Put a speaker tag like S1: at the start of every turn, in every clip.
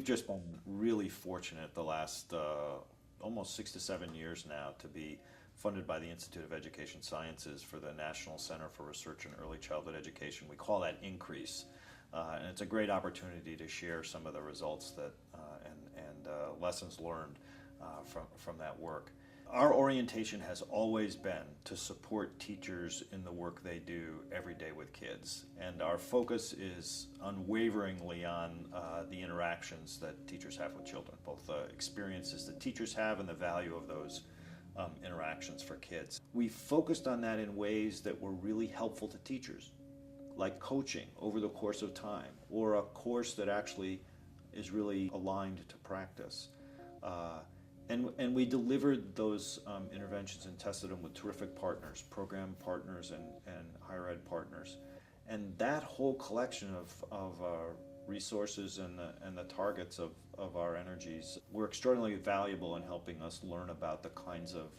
S1: just been really fortunate the last almost 6 to 7 years now to be funded by the Institute of Education Sciences for the National Center for Research in Early Childhood Education. We call that NCRECE. And it's a great opportunity to share some of the results that and lessons learned from that work. Our orientation has always been to support teachers in the work they do every day with kids. And our focus is unwaveringly on the interactions that teachers have with children, both the experiences that teachers have and the value of those interactions for kids. We focused on that in ways that were really helpful to teachers, like coaching over the course of time, or a course that actually is really aligned to practice. And we delivered those interventions and tested them with terrific partners, program partners and higher ed partners. And that whole collection of resources and the targets of our energies were extraordinarily valuable in helping us learn about the kinds of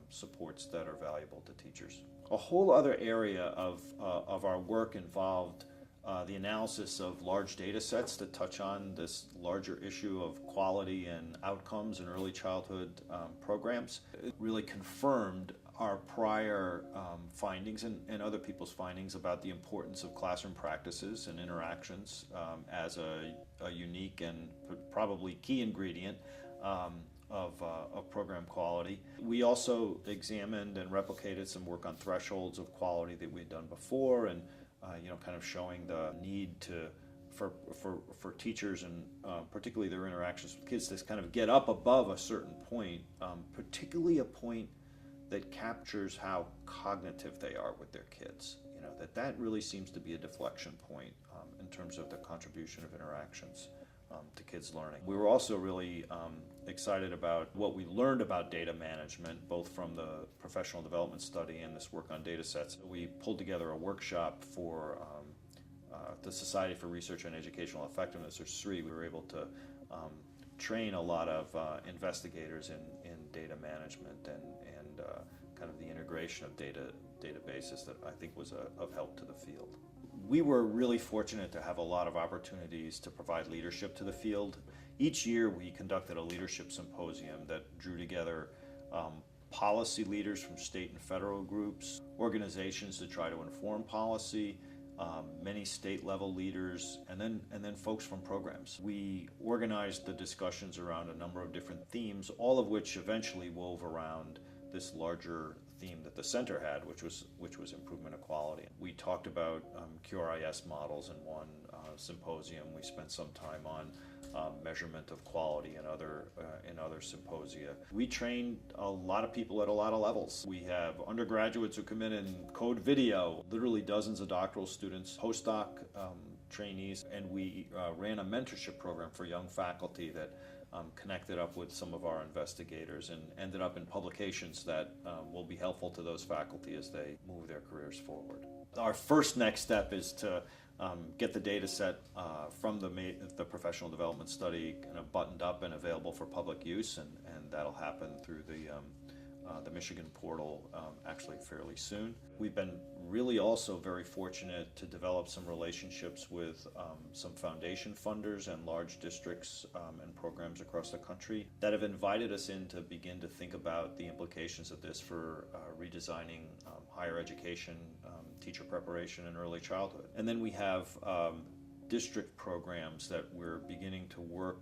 S1: supports that are valuable to teachers. A whole other area of our work involved the analysis of large data sets that touch on this larger issue of quality and outcomes in early childhood programs. It really confirmed our prior findings and other people's findings about the importance of classroom practices and interactions as a unique and probably key ingredient of program quality. We also examined and replicated some work on thresholds of quality that we'd done before, and kind of showing the need for teachers and particularly their interactions with kids to kind of get up above a certain point, particularly a point that captures how cognitive they are with their kids. That really seems to be a deflection point in terms of the contribution of interactions to kids' learning. We were also really excited about what we learned about data management, both from the professional development study and this work on data sets. We pulled together a workshop for the Society for Research on Educational Effectiveness, or SRE. We were able to train a lot of investigators in data management and kind of the integration of databases that I think was of help to the field. We were really fortunate to have a lot of opportunities to provide leadership to the field. Each year we conducted a leadership symposium that drew together policy leaders from state and federal groups, organizations to try to inform policy, many state level leaders, and then folks from programs. We organized the discussions around a number of different themes, all of which eventually wove around this larger theme that the center had, which was improvement of quality. We talked about QRIS models in one symposium. We spent some time on measurement of quality in other symposia. We trained a lot of people at a lot of levels. We have undergraduates who come in and code video, literally dozens of doctoral students, postdoc trainees, and we ran a mentorship program for young faculty that connected up with some of our investigators and ended up in publications that will be helpful to those faculty as they move their careers forward. Our first next step is to get the data set from the professional development study kind of buttoned up and available for public use, and that'll happen through the Michigan portal actually fairly soon. We've been really also very fortunate to develop some relationships with some foundation funders and large districts and programs across the country that have invited us in to begin to think about the implications of this for redesigning higher education, teacher preparation in early childhood. And then we have district programs that we're beginning to work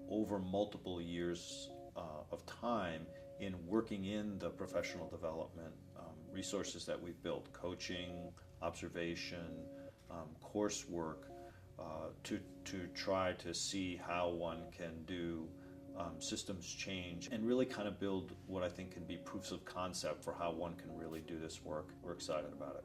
S1: over multiple years of time in working in the professional development resources that we've built, coaching, observation, coursework, to try to see how one can do systems change and really kind of build what I think can be proofs of concept for how one can really do this work. We're excited about it.